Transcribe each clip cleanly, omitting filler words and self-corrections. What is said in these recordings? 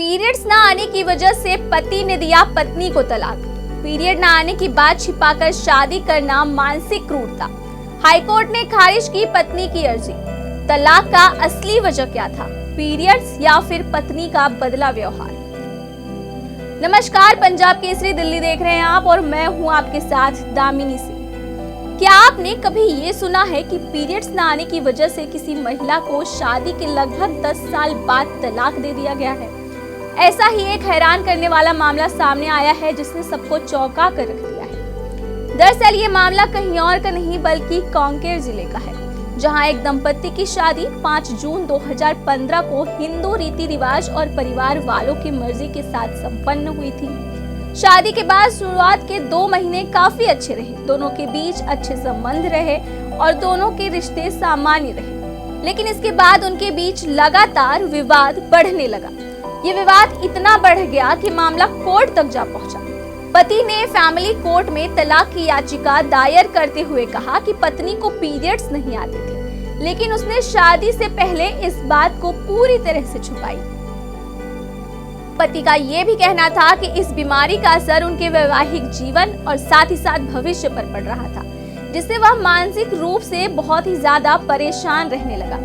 Periods न आने की वजह से पति ने दिया पत्नी को तलाक। पीरियड न आने की बात छिपाकर शादी करना मानसिक क्रूरता। हाईकोर्ट ने खारिज की पत्नी की अर्जी। तलाक का असली वजह क्या था, पीरियड्स या फिर पत्नी का बदला व्यवहार। नमस्कार, पंजाब केसरी दिल्ली देख रहे हैं आप और मैं हूं आपके साथ दामिनी सिंह। क्या आपने कभी ये सुना है कि पीरियड्स न आने की वजह से किसी महिला को शादी के लगभग 10 साल बाद तलाक दे दिया गया है? ऐसा ही एक हैरान करने वाला मामला सामने आया है जिसने सबको चौंका कर रख दिया है। दरअसल ये मामला कहीं और का नहीं बल्कि कांकेर जिले का है, जहां एक दंपत्ति की शादी 5 जून 2015 को हिंदू रीति रिवाज और परिवार वालों की मर्जी के साथ संपन्न हुई थी। शादी के बाद शुरुआत के 2 महीने काफी अच्छे रहे, दोनों के बीच अच्छे संबंध रहे और दोनों के रिश्ते सामान्य रहे। लेकिन इसके बाद उनके बीच लगातार विवाद बढ़ने लगा। ये विवाद इतना बढ़ गया कि मामला कोर्ट तक जा पहुंचा। पति ने फैमिली कोर्ट में तलाक की याचिका दायर करते हुए कहा कि पत्नी को पीरियड्स नहीं आते थे, लेकिन उसने शादी से पहले इस बात को पूरी तरह से छुपाई। पति का ये भी कहना था कि इस बीमारी का असर उनके वैवाहिक जीवन और साथ ही साथ भविष्य पर पड़ रहा था, जिससे वह मानसिक रूप से बहुत ही ज्यादा परेशान रहने लगा।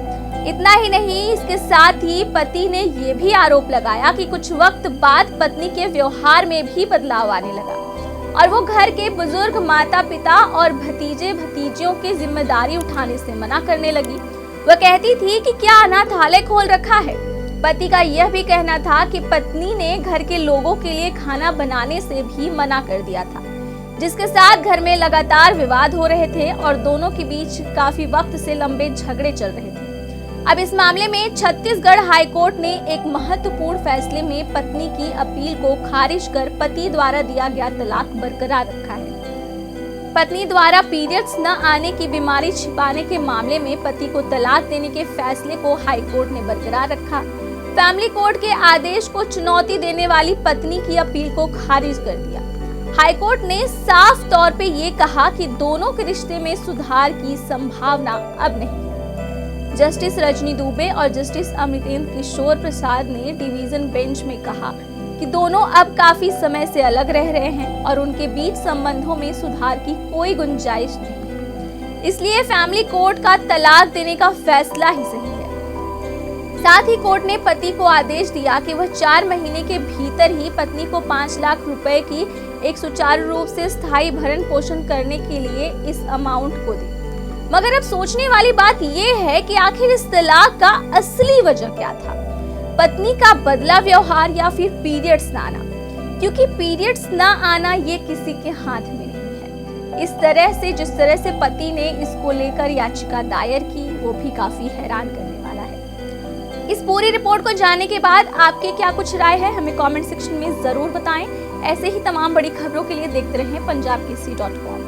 इतना ही नहीं, इसके साथ ही पति ने ये भी आरोप लगाया कि कुछ वक्त बाद पत्नी के व्यवहार में भी बदलाव आने लगा और वो घर के बुजुर्ग माता पिता और भतीजे भतीजियों की जिम्मेदारी उठाने से मना करने लगी। वह कहती थी कि क्या अनाथालय खोल रखा है। पति का यह भी कहना था कि पत्नी ने घर के लोगों के लिए खाना बनाने से भी मना कर दिया था, जिसके साथ घर में लगातार विवाद हो रहे थे और दोनों के बीच काफी वक्त से लंबे झगड़े चल रहे थे। अब इस मामले में छत्तीसगढ़ हाईकोर्ट ने एक महत्वपूर्ण फैसले में पत्नी की अपील को खारिज कर पति द्वारा दिया गया तलाक बरकरार रखा है। पत्नी द्वारा पीरियड्स न आने की बीमारी छिपाने के मामले में पति को तलाक देने के फैसले को हाईकोर्ट ने बरकरार रखा। फैमिली कोर्ट के आदेश को चुनौती देने वाली पत्नी की अपील को खारिज कर दिया। हाईकोर्ट ने साफ तौर पे ये कहा कि दोनों के रिश्ते में सुधार की संभावना अब नहीं है। जस्टिस रजनी दुबे और जस्टिस अमृतेंद्र किशोर प्रसाद ने डिवीजन बेंच में कहा कि दोनों अब काफी समय से अलग रह रहे हैं और उनके बीच संबंधों में सुधार की कोई गुंजाइश नहीं है, इसलिए फैमिली कोर्ट का तलाक देने का फैसला ही सही है। साथ ही कोर्ट ने पति को आदेश दिया कि वह 4 महीने के भीतर ही पत्नी को 5 लाख रुपए की एक सुचारू रूप से स्थायी भरण पोषण करने के लिए इस अमाउंट को दे। मगर अब सोचने वाली बात यह है कि आखिर इस तलाक का असली वजह क्या था, पत्नी का बदला व्यवहार या फिर पीरियड्स न आना? क्योंकि पीरियड्स न आना ये किसी के हाथ में नहीं है। इस तरह से जिस तरह से पति ने इसको लेकर याचिका दायर की, वो भी काफी हैरान करने वाला है। इस पूरी रिपोर्ट को जानने के बाद आपके क्या कुछ राय है, हमें कमेंट सेक्शन में जरूर बताएं। ऐसे ही तमाम बड़ी खबरों के लिए देखते रहें पंजाबकेसरी.com।